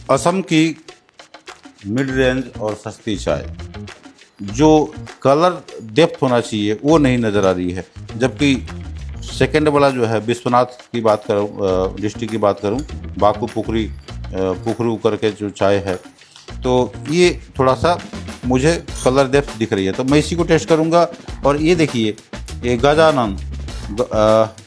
असम की mid range और सस्ती चाय, जो कलर डेप्थ होना चाहिए वो नहीं नज़र आ रही है। जबकि सेकंड वाला जो है विश्वनाथ की बात करूँ, डिस्ट्रिक्ट की बात करूँ, बाकू पुखरू करके जो चाय है, तो ये थोड़ा सा मुझे कलर डेप्थ दिख रही है, तो मैं इसी को टेस्ट करूँगा। और ये देखिए, ये गजानन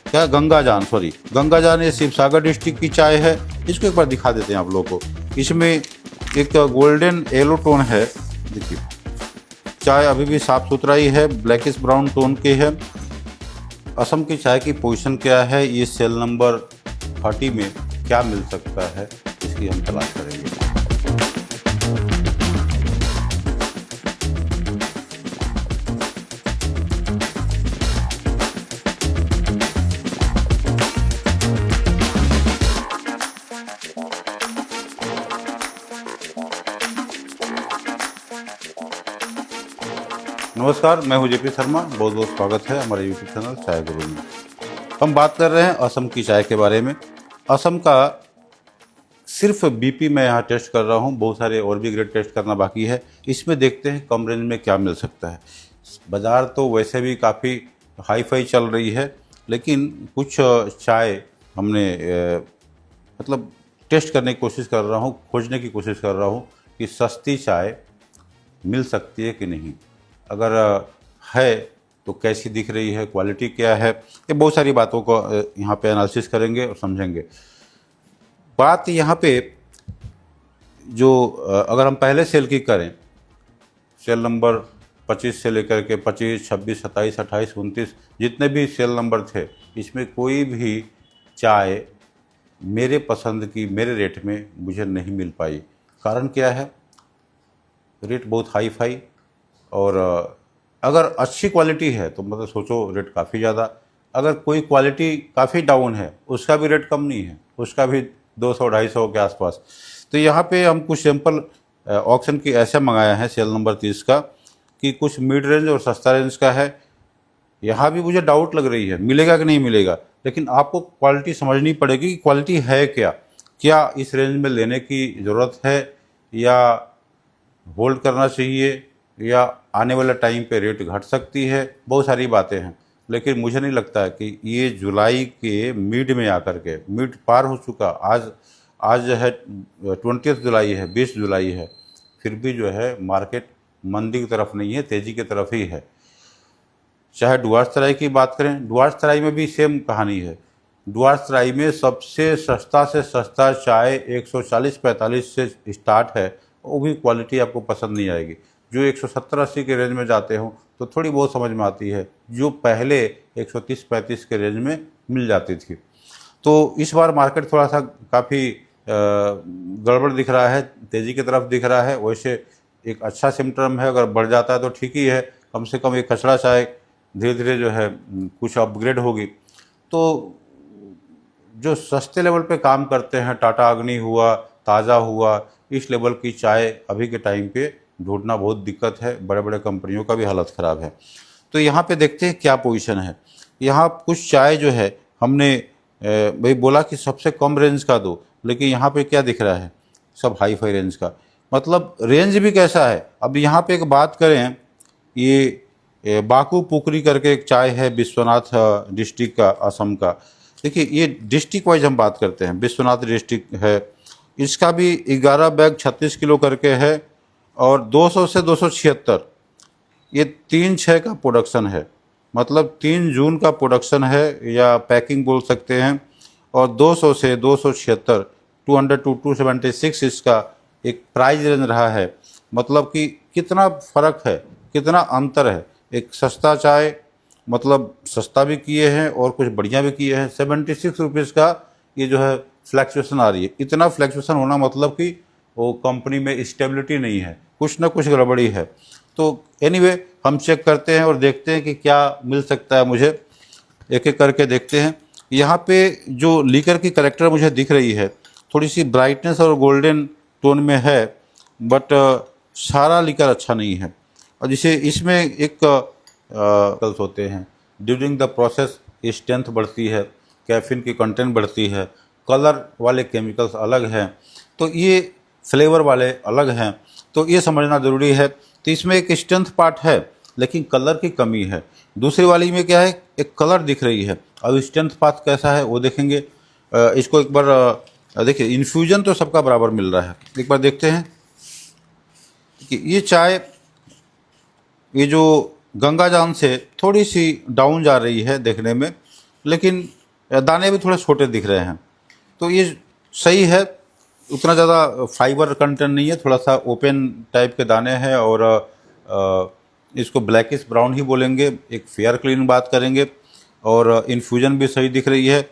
क्या गंगाजान, ये शिवसागर डिस्ट्रिक्ट की चाय है। इसको एक बार दिखा देते हैं आप लोगों को। इसमें एक गोल्डन येलो टोन है, देखिए चाय अभी भी साफ़ सुथरा ही है, ब्लैकिश ब्राउन टोन के है। असम की चाय की पोजीशन क्या है, ये सेल नंबर 30 में क्या मिल सकता है, इसकी हम तलाश करेंगे। नमस्कार, मैं हूं जेपी शर्मा। बहुत बहुत स्वागत है हमारे यूट्यूब चैनल चाय गुरु में। हम बात कर रहे हैं असम की चाय के बारे में। असम का सिर्फ बीपी मैं यहाँ टेस्ट कर रहा हूँ, बहुत सारे और भी ग्रेड टेस्ट करना बाकी है। इसमें देखते हैं कम रेंज में क्या मिल सकता है। बाज़ार तो वैसे भी काफ़ी हाई फाई चल रही है, लेकिन कुछ चाय हमने मतलब टेस्ट करने की कोशिश कर रहा हूँ, खोजने की कोशिश कर रहा हूँ कि सस्ती चाय मिल सकती है कि नहीं। अगर है तो कैसी दिख रही है, क्वालिटी क्या है, ये बहुत सारी बातों को यहाँ पे एनालिसिस करेंगे और समझेंगे। बात यहाँ पे जो अगर हम पहले सेल की करें, सेल नंबर 25 से लेकर के 25, 26, 27, 28, 29 जितने भी सेल नंबर थे, इसमें कोई भी चाय मेरे पसंद की मेरे रेट में मुझे नहीं मिल पाई। कारण क्या है? रेट बहुत हाई फाई, और अगर अच्छी क्वालिटी है तो मतलब सोचो रेट काफ़ी ज़्यादा। अगर कोई क्वालिटी काफ़ी डाउन है, उसका भी रेट कम नहीं है, उसका भी 200-250 के आसपास। तो यहाँ पे हम कुछ सैंपल ऑक्शन की ऐसे मंगाया है सेल नंबर 30 का, कि कुछ मिड रेंज और सस्ता रेंज का है। यहाँ भी मुझे डाउट लग रही है मिलेगा कि नहीं मिलेगा, लेकिन आपको क्वालिटी समझनी पड़ेगी कि क्वालिटी है क्या इस रेंज में लेने की ज़रूरत है, या होल्ड करना चाहिए, या आने वाला टाइम पे रेट घट सकती है। बहुत सारी बातें हैं, लेकिन मुझे नहीं लगता है कि ये जुलाई के मिड में आकर के, मिड पार हो चुका, आज जो है 20 जुलाई है, 20 जुलाई है, फिर भी जो है मार्केट मंदी की तरफ नहीं है, तेज़ी की तरफ ही है। चाहे डुआर्स तराई की बात करें, डुआर्स तराई में भी सेम कहानी है। डुआर्स तराई में सबसे सस्ता से सस्ता चाय 140-45 से स्टार्ट है, वो भी क्वालिटी आपको पसंद नहीं आएगी। जो 170-80 के रेंज में जाते हो तो थोड़ी बहुत समझ में आती है, जो पहले 130-35 के रेंज में मिल जाती थी। तो इस बार मार्केट थोड़ा सा काफ़ी गड़बड़ दिख रहा है, तेज़ी की तरफ दिख रहा है। वैसे एक अच्छा सिम्टम है, अगर बढ़ जाता है तो ठीक ही है, कम से कम एक कचड़ा चाय धीरे धीरे जो है कुछ अपग्रेड होगी। तो जो सस्ते लेवल पे काम करते हैं, टाटा अग्नि हुआ, ताज़ा हुआ, इस लेवल की चाय अभी के टाइम पे ढूंढना बहुत दिक्कत है। बड़े बड़े कंपनियों का भी हालत ख़राब है। तो यहाँ पे देखते हैं क्या पोजीशन है। यहाँ कुछ चाय जो है हमने भाई बोला कि सबसे कम रेंज का दो, लेकिन यहाँ पे क्या दिख रहा है, सब हाई फाई रेंज का। मतलब रेंज भी कैसा है। अब यहाँ पे एक बात करें, ये बाकू पुकरी करके एक चाय है विश्वनाथ डिस्ट्रिक्ट का, असम का। देखिए ये डिस्ट्रिक्ट वाइज हम बात करते हैं, विश्वनाथ डिस्ट्रिक्ट है। इसका भी 11 बैग 36 किलो करके है, और 200 से 276 ये 3/6 का प्रोडक्शन है। मतलब 3 जून का प्रोडक्शन है, या पैकिंग बोल सकते हैं। और 200 से 276, 200 to 276 इसका एक प्राइस रेंज रहा है। मतलब कि कितना फ़र्क है, कितना अंतर है। एक सस्ता चाय, मतलब सस्ता भी किए हैं और कुछ बढ़िया भी किए हैं। 76 रुपीज़ का ये जो है फ्लैक्चुएशन आ रही है। इतना फ्लैक्चुएशन होना मतलब कि वो कंपनी में स्टेबिलिटी नहीं है, कुछ ना कुछ गड़बड़ी है। तो एनीवे हम चेक करते हैं और देखते हैं कि क्या मिल सकता है मुझे। एक एक करके देखते हैं। यहाँ पे जो लीकर की करेक्टर मुझे दिख रही है, थोड़ी सी ब्राइटनेस और गोल्डन टोन में है, बट सारा लीकर अच्छा नहीं है। और जिसे इसमें एक केमिकल्स होते हैं, ड्यूरिंग द प्रोसेस स्ट्रेंथ बढ़ती है, कैफीन की कंटेंट बढ़ती है, कलर वाले केमिकल्स अलग हैं। तो ये फ्लेवर वाले अलग हैं, तो ये समझना ज़रूरी है। तो इसमें एक स्ट्रेंथ पार्ट है लेकिन कलर की कमी है। दूसरी वाली में क्या है, एक कलर दिख रही है। अब स्ट्रेंथ पार्ट कैसा है वो देखेंगे। इसको एक बार देखिए, इन्फ्यूजन तो सबका बराबर मिल रहा है। एक बार देखते हैं कि ये चाय, ये जो गंगाजान से थोड़ी सी डाउन जा रही है देखने में, लेकिन दाने भी थोड़े छोटे दिख रहे हैं, तो ये सही है। उतना ज़्यादा फाइबर कंटेंट नहीं है, थोड़ा सा ओपन टाइप के दाने हैं और इसको ब्लैकिश ब्राउन ही बोलेंगे। एक फेयर क्लीन बात करेंगे और इन्फ्यूजन भी सही दिख रही है,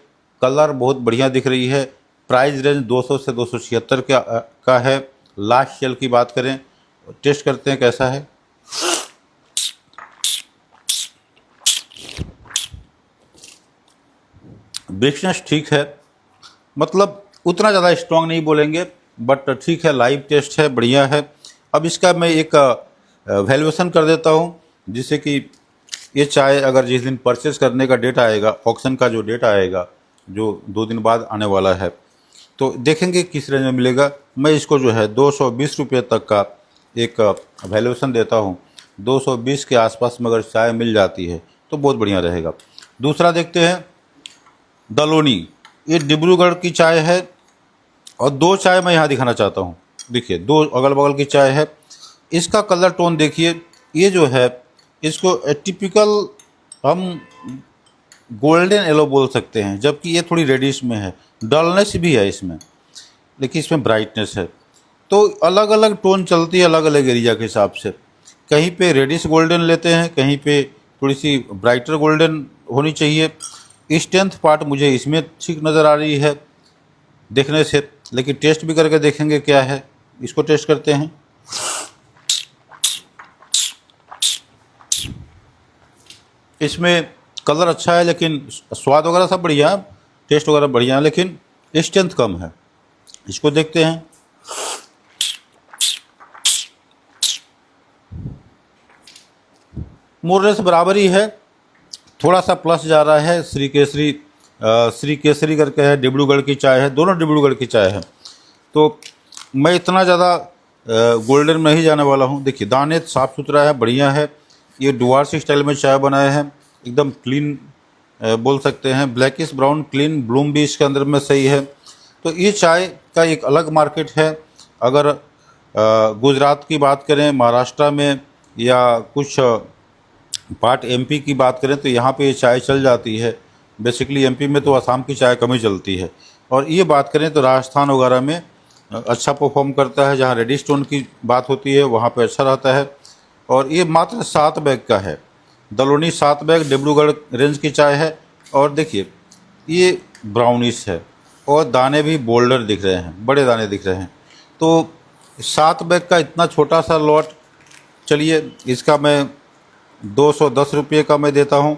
कलर बहुत बढ़िया दिख रही है। प्राइस रेंज 200 से 276 का है। लास्ट सेल की बात करें, टेस्ट करते हैं कैसा है। ब्रिकनेस ठीक है, मतलब उतना ज़्यादा स्ट्रॉन्ग नहीं बोलेंगे, बट ठीक है, लाइव टेस्ट है, बढ़िया है। अब इसका मैं एक वैल्यूएशन कर देता हूँ, जिससे कि ये चाय अगर जिस दिन परचेस करने का डेट आएगा, ऑक्शन का जो डेट आएगा, जो 2 दिन बाद आने वाला है, तो देखेंगे किस रेंज में मिलेगा। मैं इसको जो है 220 रुपये तक का एक वैल्यूएशन देता हूँ। 220 के आसपास में अगर चाय मिल जाती है तो बहुत बढ़िया रहेगा। दूसरा देखते हैं दलोनी, ये डिब्रूगढ़ की चाय है और 2 चाय मैं यहाँ दिखाना चाहता हूँ। देखिए 2 अगल बगल की चाय है। इसका कलर टोन देखिए, ये जो है इसको टिपिकल हम गोल्डन येलो बोल सकते हैं, जबकि ये थोड़ी रेडिश में है। डलनेस भी है इसमें, लेकिन इसमें ब्राइटनेस है। तो अलग अलग टोन चलती है अलग अलग एरिया के हिसाब से। कहीं पे रेडिश गोल्डन लेते हैं, कहीं पे थोड़ी सी ब्राइटर गोल्डन होनी चाहिए। स्ट्रेंथ पार्ट मुझे इसमें ठीक नज़र आ रही है देखने से, लेकिन टेस्ट भी करके देखेंगे क्या है। इसको टेस्ट करते हैं। इसमें कलर अच्छा है, लेकिन स्वाद वगैरह सब बढ़िया है, टेस्ट वगैरह बढ़िया है, लेकिन स्ट्रेंथ कम है। इसको देखते हैं। मोरलेस बराबर ही है, थोड़ा सा प्लस जा रहा है। श्री केसरी करके है, डिब्रूगढ़ की चाय है, दोनों डिब्रूगढ़ की चाय है। तो मैं इतना ज़्यादा गोल्डन में ही जाने वाला हूँ। देखिए दाने साफ़ सुथरा है, बढ़िया है। ये डुआर्स स्टाइल में चाय बनाए हैं, एकदम क्लीन बोल सकते हैं। ब्लैकिश ब्राउन क्लीन ब्लूम भी इसके अंदर में सही है। तो ये चाय का एक अलग मार्केट है। अगर गुजरात की बात करें, महाराष्ट्र में, या कुछ पार्ट एमपी की बात करें, तो यहाँ पे ये चाय चल जाती है। बेसिकली एमपी में तो असम की चाय कम ही चलती है। और ये बात करें तो राजस्थान वगैरह में अच्छा परफॉर्म करता है। जहाँ रेडिश टोन की बात होती है वहाँ पे अच्छा रहता है। और ये मात्र 7 बैग का है। दलोनी 7 बैग डिब्रूगढ़ रेंज की चाय है। और देखिए ये ब्राउनिश है और दाने भी बोल्डर दिख रहे हैं, बड़े दाने दिख रहे हैं। तो 7 बैग का इतना छोटा सा लॉट, चलिए इसका मैं 210 रुपये का मैं देता हूँ।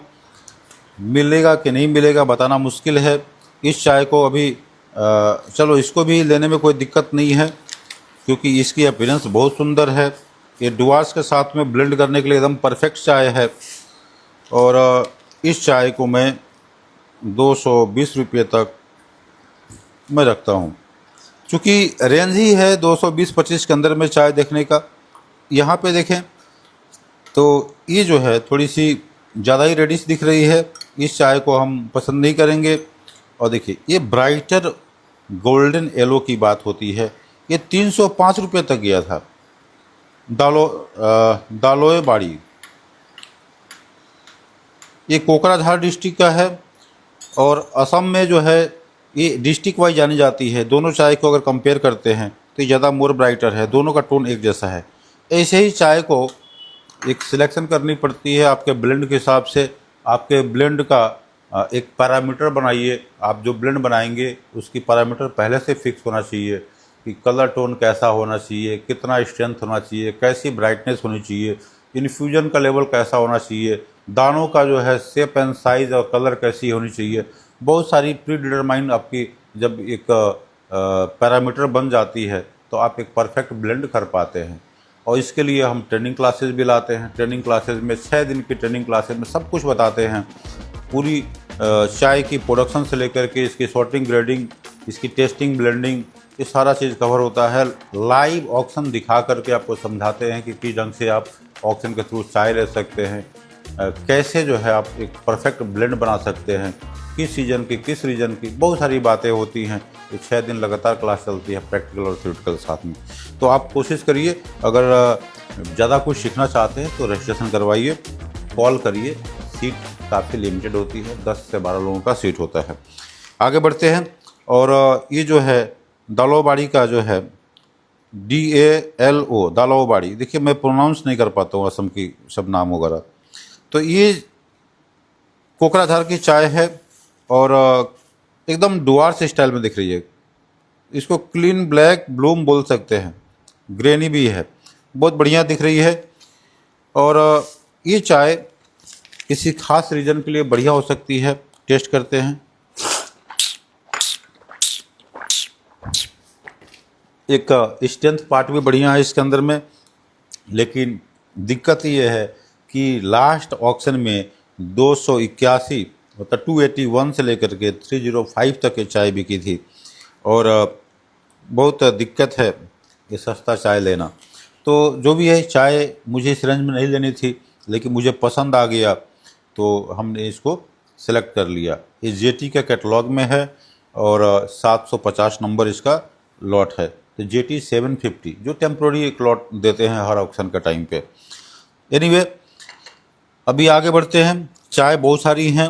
मिलेगा कि नहीं मिलेगा बताना मुश्किल है। इस चाय को अभी चलो इसको भी लेने में कोई दिक्कत नहीं है, क्योंकि इसकी अपीयरेंस बहुत सुंदर है। ये डुआर्स के साथ में ब्लेंड करने के लिए एकदम परफेक्ट चाय है। और इस चाय को मैं 220 रुपये तक मैं रखता हूँ, चूँकि रेंज ही है 220-25 के अंदर में चाय देखने का। यहाँ पे देखें तो ये जो है थोड़ी सी ज़्यादा ही रेडिश दिख रही है, इस चाय को हम पसंद नहीं करेंगे। और देखिए ये ब्राइटर गोल्डन येलो की बात होती है, ये 305 रुपये तक गया था। दालोए बाड़ी, ये कोकराझार डिस्ट्रिक्ट का है और असम में जो है ये डिस्ट्रिक्ट वाइज जानी जाती है। दोनों चाय को अगर कंपेयर करते हैं तो ज़्यादा मोर ब्राइटर है, दोनों का टोन एक जैसा है। ऐसे ही चाय को एक सिलेक्शन करनी पड़ती है आपके ब्लेंड के हिसाब से। आपके ब्लेंड का एक पैरामीटर बनाइए। आप जो ब्लेंड बनाएंगे उसकी पैरामीटर पहले से फिक्स होना चाहिए कि कलर टोन कैसा होना चाहिए, कितना स्ट्रेंथ होना चाहिए, कैसी ब्राइटनेस होनी चाहिए, इन्फ्यूजन का लेवल कैसा होना चाहिए, दानों का जो है शेप एंड साइज़ और कलर कैसी होनी चाहिए। बहुत सारी प्री डिटरमाइन आपकी जब एक पैरामीटर बन जाती है तो आप एक परफेक्ट ब्लेंड कर पाते हैं। और इसके लिए हम ट्रेनिंग क्लासेस भी लाते हैं। ट्रेनिंग क्लासेस में 6 दिन की ट्रेनिंग क्लासेस में सब कुछ बताते हैं। पूरी चाय की प्रोडक्शन से लेकर के इसकी सॉर्टिंग, ग्रेडिंग, इसकी टेस्टिंग, ब्लेंडिंग, ये सारा चीज़ कवर होता है। लाइव ऑक्शन दिखा करके आपको समझाते हैं कि किस ढंग से आप ऑक्शन के थ्रू चाय ले सकते हैं, कैसे जो है आप एक परफेक्ट ब्लेंड बना सकते हैं, किस सीजन की किस रीजन की, बहुत सारी बातें होती हैं। ये 6 दिन लगातार क्लास चलती है, प्रैक्टिकल और थ्योरेटिकल साथ में। तो आप कोशिश करिए, अगर ज़्यादा कुछ सीखना चाहते हैं तो रजिस्ट्रेशन करवाइए, कॉल करिए। सीट काफ़ी लिमिटेड होती है, 10 से 12 लोगों का सीट होता है। आगे बढ़ते हैं। और ये जो है दालोबाड़ी का जो है DALO दालोबाड़ी, देखिए मैं प्रोनाउंस नहीं कर पाता हूँ असम की सब नाम वगैरह। तो ये कोकराझार की चाय है और एकदम डुआर्स स्टाइल में दिख रही है। इसको क्लीन ब्लैक ब्लूम बोल सकते हैं, ग्रेनी भी है, बहुत बढ़िया दिख रही है। और ये चाय किसी खास रीजन के लिए बढ़िया हो सकती है। टेस्ट करते हैं। एक स्ट्रेंथ पार्ट भी बढ़िया है इसके अंदर में, लेकिन दिक्कत ये है कि लास्ट ऑक्शन में 281 मतलब 281 से लेकर के 305 तक ये चाय बिकी थी। और बहुत दिक्कत है ये सस्ता चाय लेना। तो जो भी है, चाय मुझे इस रेंज में नहीं लेनी थी, लेकिन मुझे पसंद आ गया तो हमने इसको सेलेक्ट कर लिया। ये जेटी के कैटलॉग में है और 750 नंबर इसका लॉट है। तो जेटी 750 जो टेम्प्रोरी एक लॉट देते हैं हर ऑक्शन का टाइम पे। एनीवे, अभी आगे बढ़ते हैं। चाय बहुत सारी हैं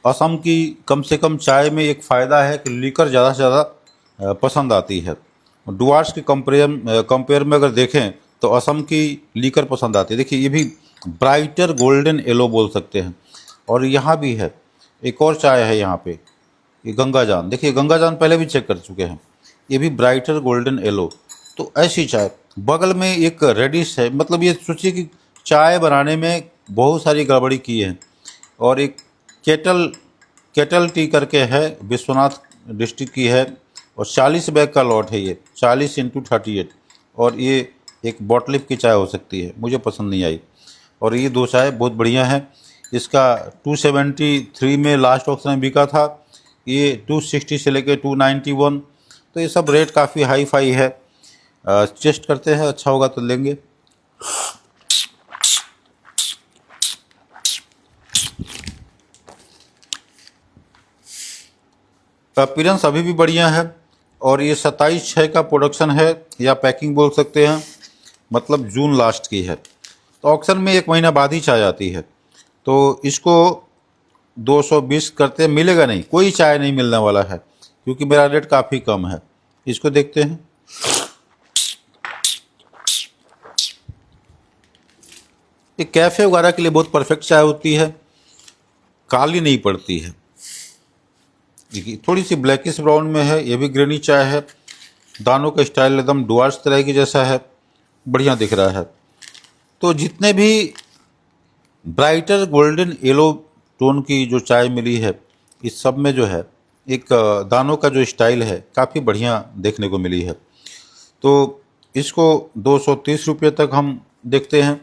असम की। कम से कम चाय में एक फ़ायदा है कि लीकर ज़्यादा से ज़्यादा पसंद आती है। डुआर्स के कंपेयर में अगर देखें तो असम की लीकर पसंद आती है। देखिए ये भी ब्राइटर गोल्डन येलो बोल सकते हैं। और यहाँ भी है एक और चाय है यहाँ पे, ये गंगाजान। देखिए गंगाजान पहले भी चेक कर चुके हैं, ये भी ब्राइटर गोल्डन येलो। तो ऐसी चाय, बगल में एक रेडिश है, मतलब ये सोचिए कि चाय बनाने में बहुत सारी गड़बड़ी की है। और एक केटल टी करके है, विश्वनाथ डिस्ट्रिक्ट की है और 40 बैग का लॉट है ये, 40 × 38। और ये एक बॉटलिप की चाय हो सकती है, मुझे पसंद नहीं आई। और ये दो चाय बहुत बढ़िया है। इसका 273 में लास्ट ऑक्शन में बिका था, ये 260 से लेके 291। तो ये सब रेट काफ़ी हाई फाई है। टेस्ट करते हैं, अच्छा होगा तो लेंगे। अपीयरेंस अभी भी बढ़िया है। और ये 27/6 का प्रोडक्शन है या पैकिंग बोल सकते हैं, मतलब जून लास्ट की है। तो ऑक्शन में 1 महीना बाद ही चाय आती है। तो इसको 220 करते मिलेगा नहीं, कोई चाय नहीं मिलने वाला है, क्योंकि मेरा रेट काफ़ी कम है। इसको देखते हैं। ये कैफ़े वगैरह के लिए बहुत परफेक्ट चाय होती है, काली नहीं पड़ती है। देखिए थोड़ी सी ब्लैकिश ब्राउन में है, ये भी ग्रेनी चाय है। दानों का स्टाइल एकदम डुआर्स तरह की जैसा है, बढ़िया दिख रहा है। तो जितने भी ब्राइटर गोल्डन येलो टोन की जो चाय मिली है, इस सब में जो है एक दानों का जो स्टाइल है काफ़ी बढ़िया देखने को मिली है। तो इसको 230 रुपये तक हम देखते हैं,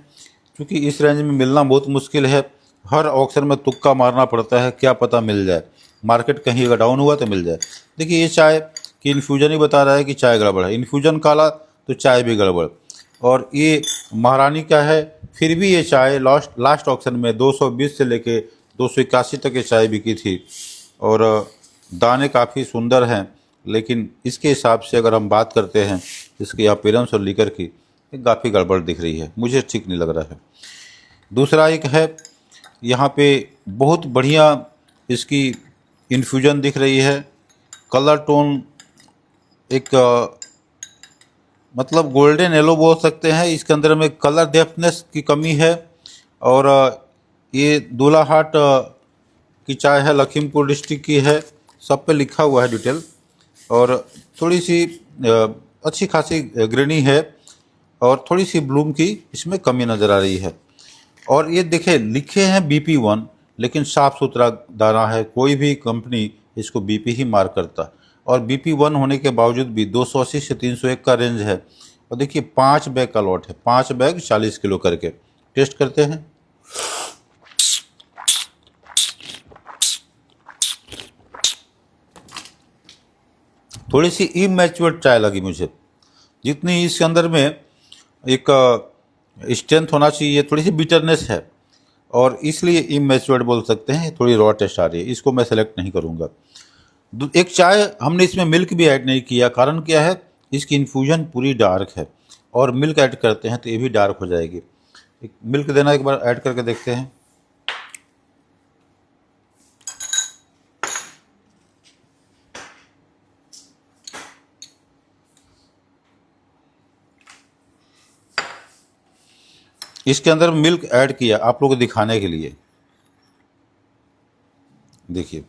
क्योंकि इस रेंज में मिलना बहुत मुश्किल है। हर ऑक्शन में तुक्का मारना पड़ता है, क्या पता मिल जाए, मार्केट कहीं अगर डाउन हुआ तो मिल जाए। देखिए ये चाय की इन्फ्यूजन ही बता रहा है कि चाय गड़बड़ है, इन्फ्यूजन काला तो चाय भी गड़बड़। और ये महारानी का है, फिर भी ये चाय लास्ट ऑक्शन में 220 से लेके 281 तक ये चाय बिकी थी। और दाने काफ़ी सुंदर हैं, लेकिन इसके हिसाब से अगर हम बात करते हैं इसकी अपीयरेंस और लीकर की, काफ़ी गड़बड़ दिख रही है, मुझे ठीक नहीं लग रहा है। दूसरा एक है, यहाँ पे बहुत बढ़िया इसकी इन्फ्यूजन दिख रही है। कलर टोन एक मतलब गोल्डन येलो बोल सकते हैं। इसके अंदर में कलर डेप्थनेस की कमी है। और ये दूल्हाहाट की चाय है, लखीमपुर डिस्ट्रिक्ट की है, सब पे लिखा हुआ है डिटेल। और थोड़ी सी अच्छी खासी ग्रेनी है और थोड़ी सी ब्लूम की इसमें कमी नज़र आ रही है। और ये देखे लिखे हैं BP1, लेकिन साफ़ सुथरा दाना है, कोई भी कंपनी इसको BP ही मार्क करता। और BP1 होने के बावजूद भी 280 से 301 का रेंज है। और देखिए 5 बैग का लॉट है, 5 बैग 40 किलो करके। टेस्ट करते हैं। थोड़ी सी इमैच्योर चाय लगी मुझे। जितनी इसके अंदर में एक स्ट्रेंथ होना चाहिए, थोड़ी सी बिटरनेस है और इसलिए इमैच्योर्ड बोल सकते हैं। थोड़ी रॉ टेस्ट आ रही है, इसको मैं सेलेक्ट नहीं करूँगा। एक चाय हमने इसमें मिल्क भी ऐड नहीं किया, कारण क्या है, इसकी इन्फ्यूजन पूरी डार्क है और मिल्क ऐड करते हैं तो ये भी डार्क हो जाएगी। एक मिल्क देना एक बार ऐड करके देखते हैं। इसके अंदर मिल्क ऐड किया आप लोगों को दिखाने के लिए। देखिए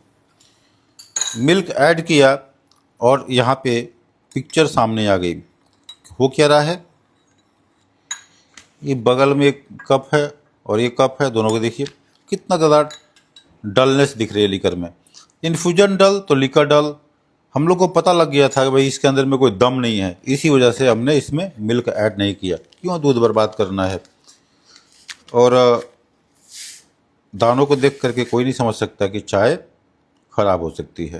मिल्क ऐड किया और यहाँ पे पिक्चर सामने आ गई। हो क्या रहा है, ये बगल में एक कप है और ये कप है, दोनों को देखिए कितना ज़्यादा डलनेस दिख रही है लिकर में। इन्फ्यूजन डल तो लिकर डल। हम लोग को पता लग गया था कि भाई इसके अंदर में कोई दम नहीं है, इसी वजह से हमने इसमें मिल्क ऐड नहीं किया। क्यों दूध बर्बाद करना है। और दानों को देख करके कोई नहीं समझ सकता कि चाय ख़राब हो सकती है।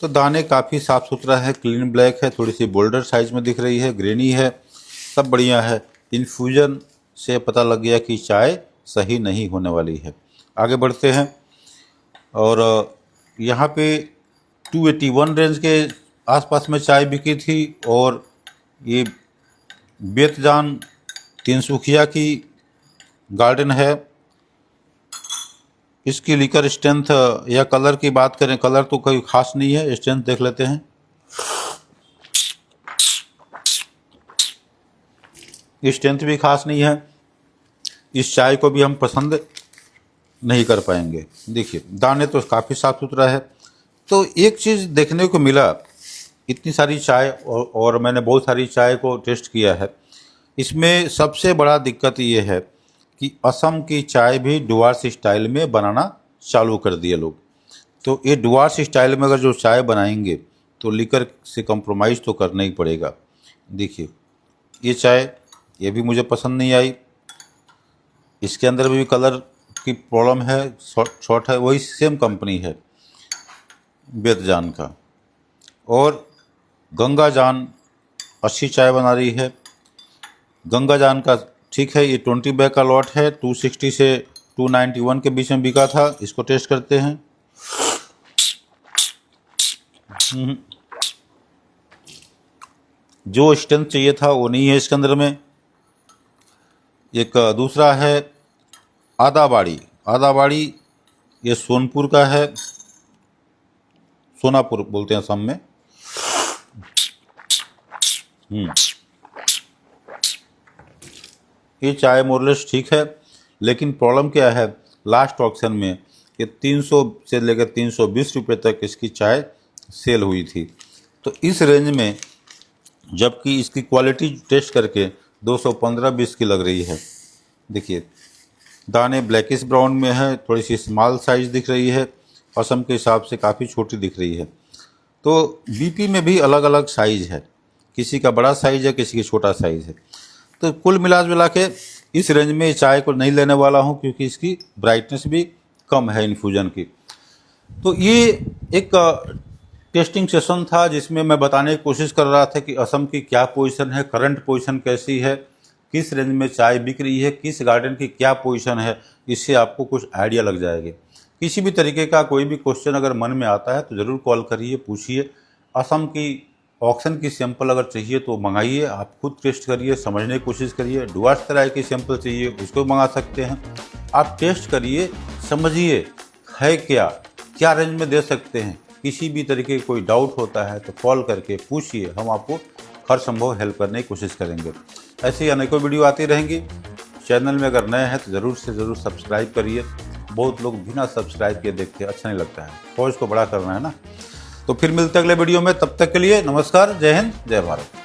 तो दाने काफ़ी साफ़ सुथरा है, क्लीन ब्लैक है, थोड़ी सी बोल्डर साइज़ में दिख रही है, ग्रेनी है, सब बढ़िया है। इन्फ्यूजन से पता लग गया कि चाय सही नहीं होने वाली है। आगे बढ़ते हैं और यहाँ पे 281 रेंज के आसपास में चाय बिकी थी और ये बेतजान तिनसुखिया की गार्डन है। इसकी लिकर स्ट्रेंथ या कलर की बात करें, कलर तो कोई खास नहीं है, स्ट्रेंथ देख लेते हैं। स्ट्रेंथ भी खास नहीं है, इस चाय को भी हम पसंद नहीं कर पाएंगे। देखिए दाने तो काफ़ी साफ सुथरा है। तो एक चीज़ देखने को मिला, इतनी सारी चाय और मैंने बहुत सारी चाय को टेस्ट किया है, इसमें सबसे बड़ा दिक्कत ये है कि असम की चाय भी डुआर्स स्टाइल में बनाना चालू कर दिए लोग। तो ये डुआर्स स्टाइल में अगर जो चाय बनाएंगे तो लिकर से कॉम्प्रोमाइज़ तो करना ही पड़ेगा। देखिए ये चाय, ये भी मुझे पसंद नहीं आई। इसके अंदर भी कलर की प्रॉब्लम है, शॉर्ट है, वही सेम कंपनी है बेतजान का। और गंगा जान अच्छी चाय बना रही है। गंगा जान का ठीक है, ये 20 बैग का लॉट है, 260 से 291 के बीच में बिका था। इसको टेस्ट करते हैं। जो स्ट्रेंथ चाहिए था वो नहीं है इसके अंदर में। एक दूसरा है आदाबाड़ी। आदाबाड़ी ये सोनपुर का है, सोनापुर बोलते हैं असम में। ये चाय मोरलेस ठीक है, लेकिन प्रॉब्लम क्या है, लास्ट ऑक्शन में ये 300 से लेकर 320 रुपये तक इसकी चाय सेल हुई थी। तो इस रेंज में, जबकि इसकी क्वालिटी टेस्ट करके 215-20 की लग रही है। देखिए दाने ब्लैकिश ब्राउन में है, थोड़ी सी स्मॉल साइज़ दिख रही है, असम के हिसाब से काफ़ी छोटी दिख रही है। तो बीपी में भी अलग अलग साइज़ है, किसी का बड़ा साइज़ है, किसी की छोटा साइज़ है। तो कुल मिला के इस रेंज में चाय को नहीं लेने वाला हूं, क्योंकि इसकी ब्राइटनेस भी कम है इन्फ्यूजन की। तो ये एक टेस्टिंग सेशन था जिसमें मैं बताने की कोशिश कर रहा था कि असम की क्या पोजीशन है, करंट पोजीशन कैसी है, किस रेंज में चाय बिक रही है, किस गार्डन की क्या पोजीशन है। इससे आपको कुछ आइडिया लग जाएगी। किसी भी तरीके का कोई भी क्वेश्चन अगर मन में आता है तो ज़रूर कॉल करिए, पूछिए। असम की ऑक्शन की सैंपल अगर चाहिए तो मंगाइए, आप खुद टेस्ट करिए, समझने की कोशिश करिए। डुआर्स तराई की सैंपल चाहिए उसको मंगा सकते हैं। आप टेस्ट करिए, समझिए है क्या रेंज में दे सकते हैं। किसी भी तरीके का कोई डाउट होता है तो कॉल करके पूछिए, हम आपको हर संभव हेल्प करने की कोशिश करेंगे। ऐसे ही अनेकों वीडियो आती रहेंगी। चैनल में अगर नए हैं तो ज़रूर से ज़रूर सब्सक्राइब करिए। बहुत लोग बिना सब्सक्राइब किए देखते हैं, अच्छा नहीं लगता है, फौज को बड़ा करना है ना। तो फिर मिलते हैं अगले वीडियो में, तब तक के लिए नमस्कार, जय हिंद, जय भारत।